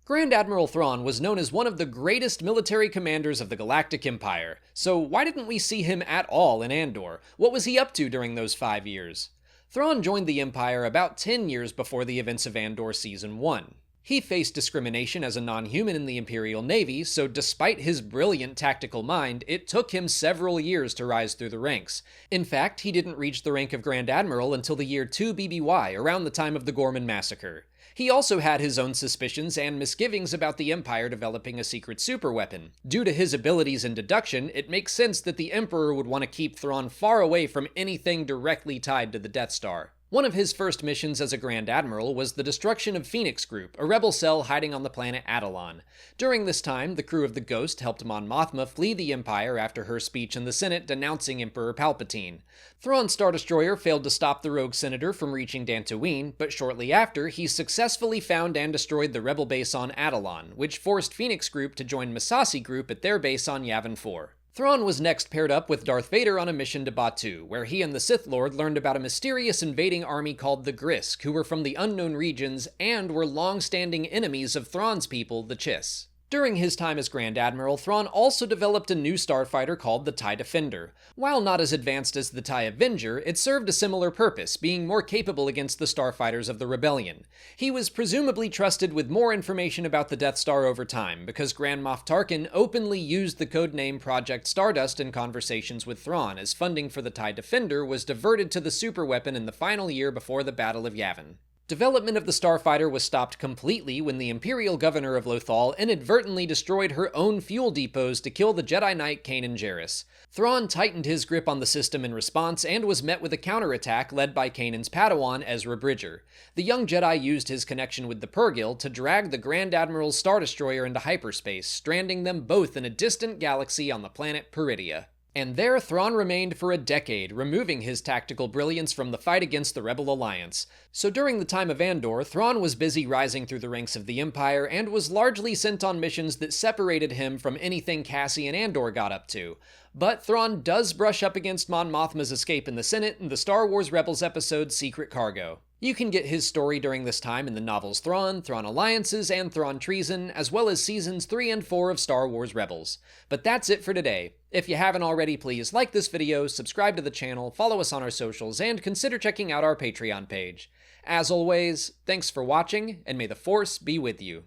Grand Admiral Thrawn was known as one of the greatest military commanders of the Galactic Empire, so why didn't we see him at all in Andor? What was he up to during those 5 years? Thrawn joined the Empire about 10 years before the events of Andor Season 1. He faced discrimination as a non-human in the Imperial Navy, so despite his brilliant tactical mind, it took him several years to rise through the ranks. In fact, he didn't reach the rank of Grand Admiral until the year 2 BBY, around the time of the Gorman Massacre. He also had his own suspicions and misgivings about the Empire developing a secret superweapon. Due to his abilities in deduction, it makes sense that the Emperor would want to keep Thrawn far away from anything directly tied to the Death Star. One of his first missions as a Grand Admiral was the destruction of Phoenix Group, a rebel cell hiding on the planet Atollon. During this time, the crew of the Ghost helped Mon Mothma flee the Empire after her speech in the Senate denouncing Emperor Palpatine. Thrawn's Star Destroyer failed to stop the rogue senator from reaching Dantooine, but shortly after, he successfully found and destroyed the rebel base on Atollon, which forced Phoenix Group to join Massassi Group at their base on Yavin 4. Thrawn was next paired up with Darth Vader on a mission to Batuu, where he and the Sith Lord learned about a mysterious invading army called the Grisk, who were from the unknown regions and were long-standing enemies of Thrawn's people, the Chiss. During his time as Grand Admiral, Thrawn also developed a new starfighter called the TIE Defender. While not as advanced as the TIE Avenger, it served a similar purpose, being more capable against the starfighters of the Rebellion. He was presumably trusted with more information about the Death Star over time, because Grand Moff Tarkin openly used the codename Project Stardust in conversations with Thrawn, as funding for the TIE Defender was diverted to the superweapon in the final year before the Battle of Yavin. Development of the starfighter was stopped completely when the Imperial Governor of Lothal inadvertently destroyed her own fuel depots to kill the Jedi Knight Kanan Jarrus. Thrawn tightened his grip on the system in response and was met with a counterattack led by Kanan's Padawan, Ezra Bridger. The young Jedi used his connection with the Purrgil to drag the Grand Admiral's Star Destroyer into hyperspace, stranding them both in a distant galaxy on the planet Peridia. And there Thrawn remained for a decade, removing his tactical brilliance from the fight against the Rebel Alliance. So during the time of Andor, Thrawn was busy rising through the ranks of the Empire and was largely sent on missions that separated him from anything Cassie and Andor got up to. But Thrawn does brush up against Mon Mothma's escape in the Senate in the Star Wars Rebels episode Secret Cargo. You can get his story during this time in the novels Thrawn, Thrawn Alliances, and Thrawn Treason, as well as seasons 3 and 4 of Star Wars Rebels. But that's it for today. If you haven't already, please like this video, subscribe to the channel, follow us on our socials, and consider checking out our Patreon page. As always, thanks for watching, and may the Force be with you.